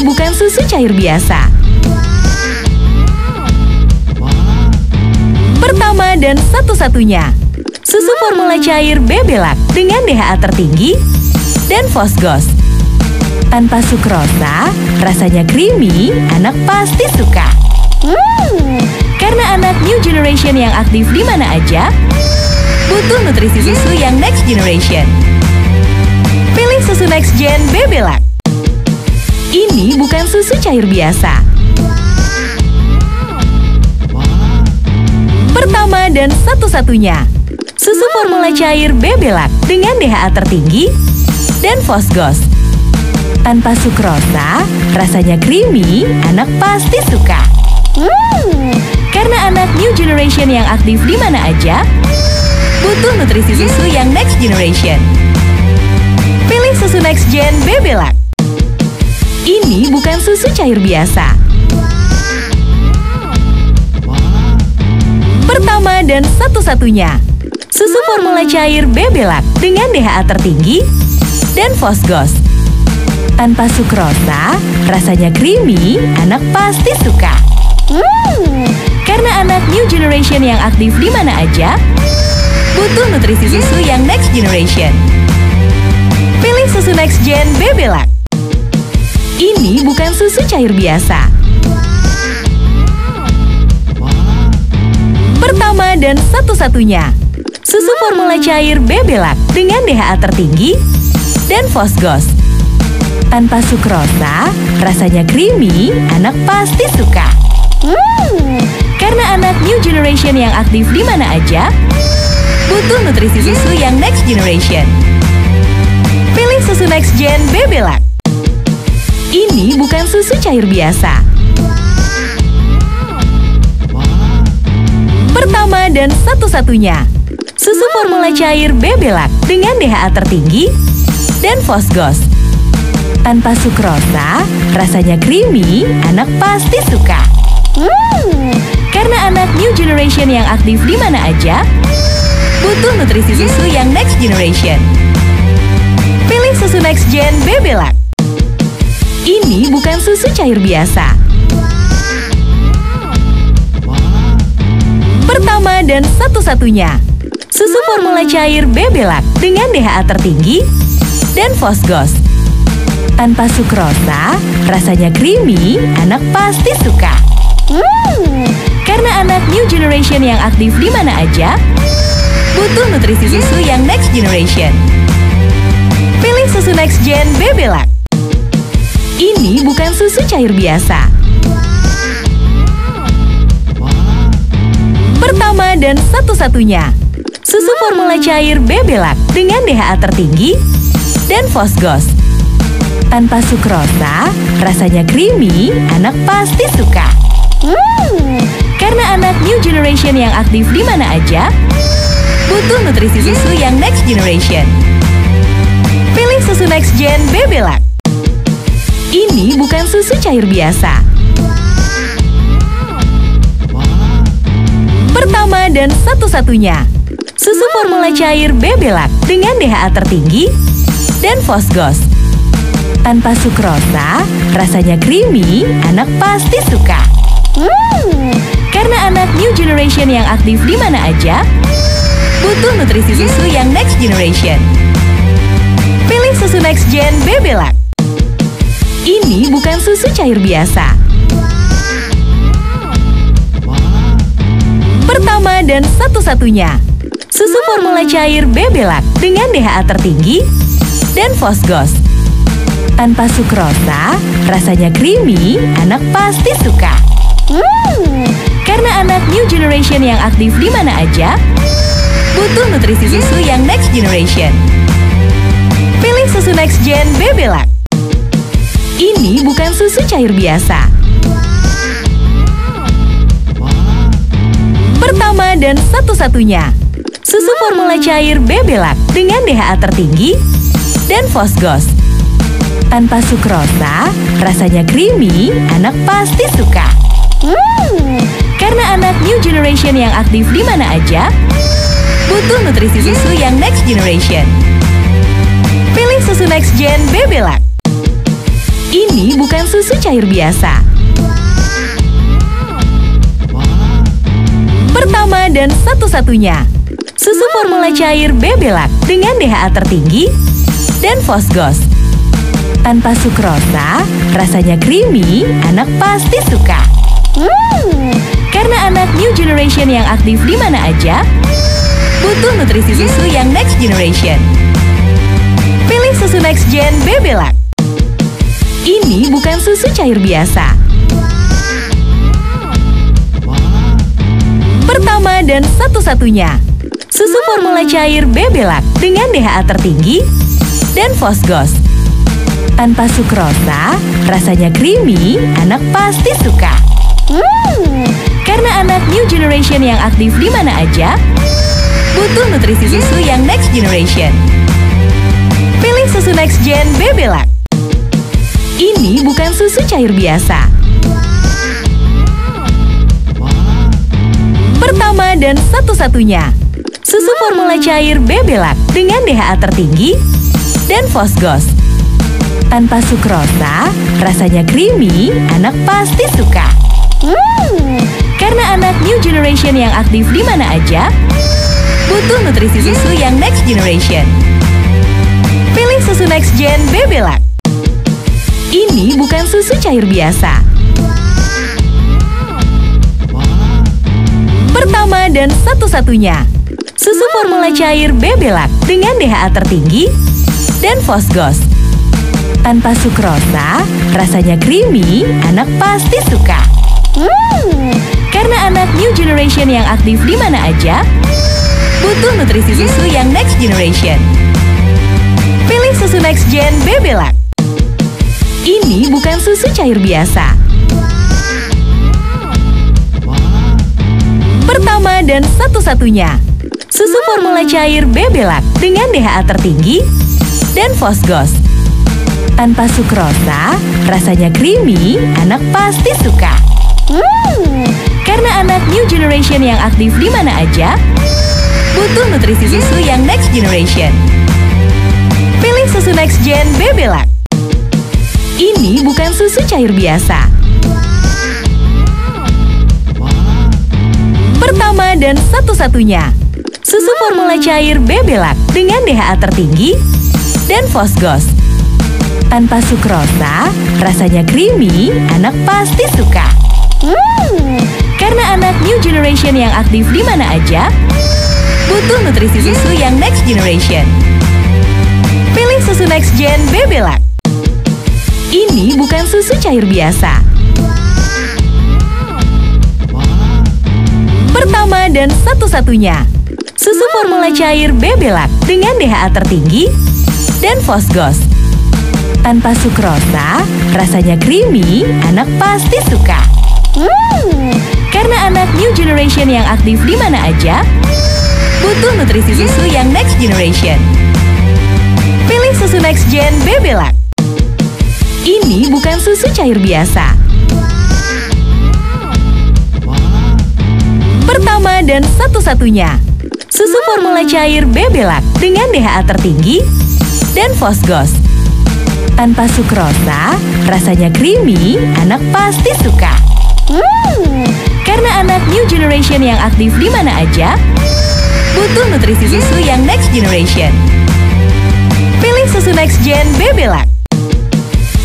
Ini bukan susu cair biasa. Pertama dan satu-satunya, susu formula cair Bebelac dengan DHA tertinggi dan Fosgos. Tanpa sukrosa, rasanya creamy, anak pasti suka. Karena anak new generation yang aktif di mana aja, butuh nutrisi susu yang next generation. Pilih susu next gen Bebelac. Ini bukan susu cair biasa. Pertama dan satu-satunya, susu formula cair Bebelac dengan DHA tertinggi dan Fosgos. Tanpa sukrosa, rasanya creamy, anak pasti suka. Karena anak new generation yang aktif di mana aja, butuh nutrisi susu yang next generation. Pilih susu next gen Bebelac. Ini bukan susu cair biasa. Pertama dan satu-satunya, susu formula cair Bebelac dengan DHA tertinggi dan Fosgos. Tanpa sukrosa, rasanya creamy, anak pasti suka. Karena anak new generation yang aktif di mana aja, butuh nutrisi susu yang next generation. Pilih susu next gen Bebelac. Ini bukan susu cair biasa. Pertama dan satu-satunya, susu formula cair Bebelac dengan DHA tertinggi dan Fosgos. Tanpa sukrosa, rasanya creamy, anak pasti suka. Karena anak new generation yang aktif di mana aja, butuh nutrisi susu yang next generation. Pilih susu next gen Bebelac. Ini bukan susu cair biasa. Pertama dan satu-satunya, susu formula cair Bebelac dengan DHA tertinggi dan Fosgos. Tanpa sukrosa, rasanya creamy, anak pasti suka. Karena anak new generation yang aktif di mana aja, butuh nutrisi susu yang next generation. Pilih susu next gen Bebelac. Ini bukan susu cair biasa. Pertama dan satu-satunya, susu formula cair Bebelac dengan DHA tertinggi dan Fosgos. Tanpa sukrosa, rasanya creamy, anak pasti suka. Karena anak new generation yang aktif di mana aja, butuh nutrisi susu yang next generation. Pilih susu next gen Bebelac. Ini bukan susu cair biasa. Pertama dan satu-satunya, susu formula cair Bebelac dengan DHA tertinggi dan Fosgos. Tanpa sukrosa, rasanya creamy, anak pasti suka. Karena anak new generation yang aktif di mana aja, butuh nutrisi susu yang next generation. Pilih susu next gen Bebelac. Ini bukan susu cair biasa. Pertama dan satu-satunya, susu formula cair Bebelac dengan DHA tertinggi dan Fosgos. Tanpa sukrosa, rasanya creamy, anak pasti suka. Karena anak new generation yang aktif di mana aja, butuh nutrisi susu yang next generation. Pilih susu next gen Bebelac. Ini bukan susu cair biasa. Pertama dan satu-satunya, susu formula cair Bebelac dengan DHA tertinggi dan Fosgos. Tanpa sukrosa, rasanya creamy, anak pasti suka. Karena anak new generation yang aktif di mana aja, butuh nutrisi susu yang next generation. Pilih susu next gen Bebelac. Ini bukan susu cair biasa. Pertama dan satu-satunya, susu formula cair Bebelac dengan DHA tertinggi dan Fosgos. Tanpa sukrosa, rasanya creamy, anak pasti suka. Karena anak new generation yang aktif di mana aja, butuh nutrisi susu yang next generation. Pilih susu next gen Bebelac. Ini bukan susu cair biasa. Pertama dan satu-satunya, susu formula cair Bebelac dengan DHA tertinggi dan Fosgos. Tanpa sukrosa, rasanya creamy, anak pasti suka. Karena anak new generation yang aktif di mana aja, butuh nutrisi susu yang next generation. Pilih susu next gen Bebelac. Ini bukan susu cair biasa. Pertama dan satu-satunya, susu formula cair Bebelac dengan DHA tertinggi dan Fosgos. Tanpa sukrosa, rasanya creamy, anak pasti suka. Karena anak new generation yang aktif di mana aja, butuh nutrisi susu yang next generation. Pilih susu next gen Bebelac. Ini bukan susu cair biasa. Pertama dan satu-satunya, susu formula cair Bebelac dengan DHA tertinggi dan Fosgos. Tanpa sukrosa, rasanya creamy, anak pasti suka. Karena anak new generation yang aktif di mana aja, butuh nutrisi susu yang next generation. Pilih susu next gen Bebelac. Ini bukan susu cair biasa. Pertama dan satu-satunya, susu formula cair Bebelac dengan DHA tertinggi dan Fosgos. Tanpa sukrosa, rasanya creamy, anak pasti suka. Karena anak new generation yang aktif di mana aja, butuh nutrisi susu yang next generation. Pilih susu next gen Bebelac. Ini bukan susu cair biasa. Pertama dan satu-satunya, susu formula cair Bebelac dengan DHA tertinggi dan Fosgos. Tanpa sukrosa, rasanya creamy, anak pasti suka. Karena anak new generation yang aktif di mana aja, butuh nutrisi susu yang next generation. Pilih susu next gen Bebelac. Ini bukan susu cair biasa. Pertama dan satu-satunya, susu formula cair Bebelac dengan DHA tertinggi dan Fosgos. Tanpa sukrosa, rasanya creamy, anak pasti suka. Karena anak new generation yang aktif di mana aja, butuh nutrisi susu yang next generation. Pilih susu next gen Bebelac. Ini bukan susu cair biasa. Pertama dan satu-satunya, susu formula cair Bebelac dengan DHA tertinggi dan Fosgos. Tanpa sukrosa, rasanya creamy, anak pasti suka. Karena anak new generation yang aktif di mana aja, butuh nutrisi susu yang next generation. Pilih susu next gen Bebelac. Ini bukan susu cair biasa. Pertama dan satu-satunya, susu formula cair Bebelac dengan DHA tertinggi dan Fosgos. Tanpa sukrosa, rasanya creamy, anak pasti suka. Karena anak new generation yang aktif di mana aja, butuh nutrisi susu yang next generation. Pilih susu next gen Bebelac.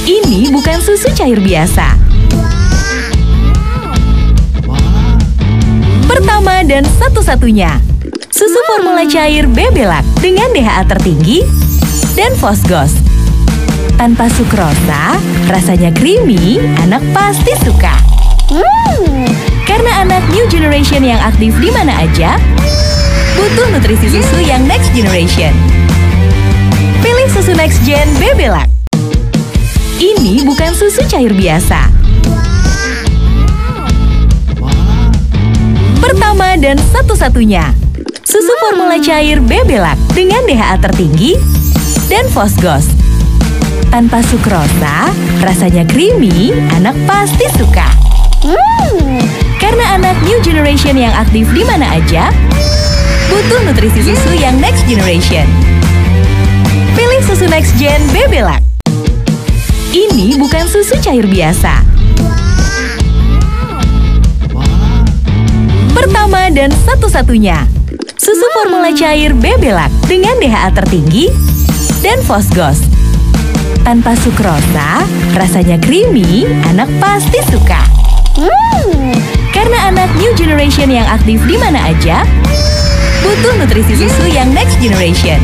Ini bukan susu cair biasa. Pertama dan satu-satunya, susu formula cair Bebelac dengan DHA tertinggi dan Fosgos. Tanpa sukrosa, rasanya creamy, anak pasti suka. Karena anak new generation yang aktif di mana aja, butuh nutrisi susu yang next generation. Pilih susu next gen Bebelac. Ini bukan susu cair biasa. Pertama dan satu-satunya, susu formula cair Bebelac dengan DHA tertinggi dan Fosgos. Tanpa sukrosa, rasanya creamy, anak pasti suka. Karena anak new generation yang aktif di mana aja, butuh nutrisi susu yang next generation. Pilih susu next gen Bebelac. Ini bukan bukan susu cair biasa. Pertama dan satu-satunya, susu formula cair Bebelac dengan DHA tertinggi dan Fosgos. Tanpa sukrosa, rasanya creamy, anak pasti suka. Karena anak new generation yang aktif di mana aja, butuh nutrisi susu yang next generation.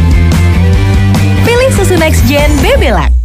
Pilih susu next gen Bebelac.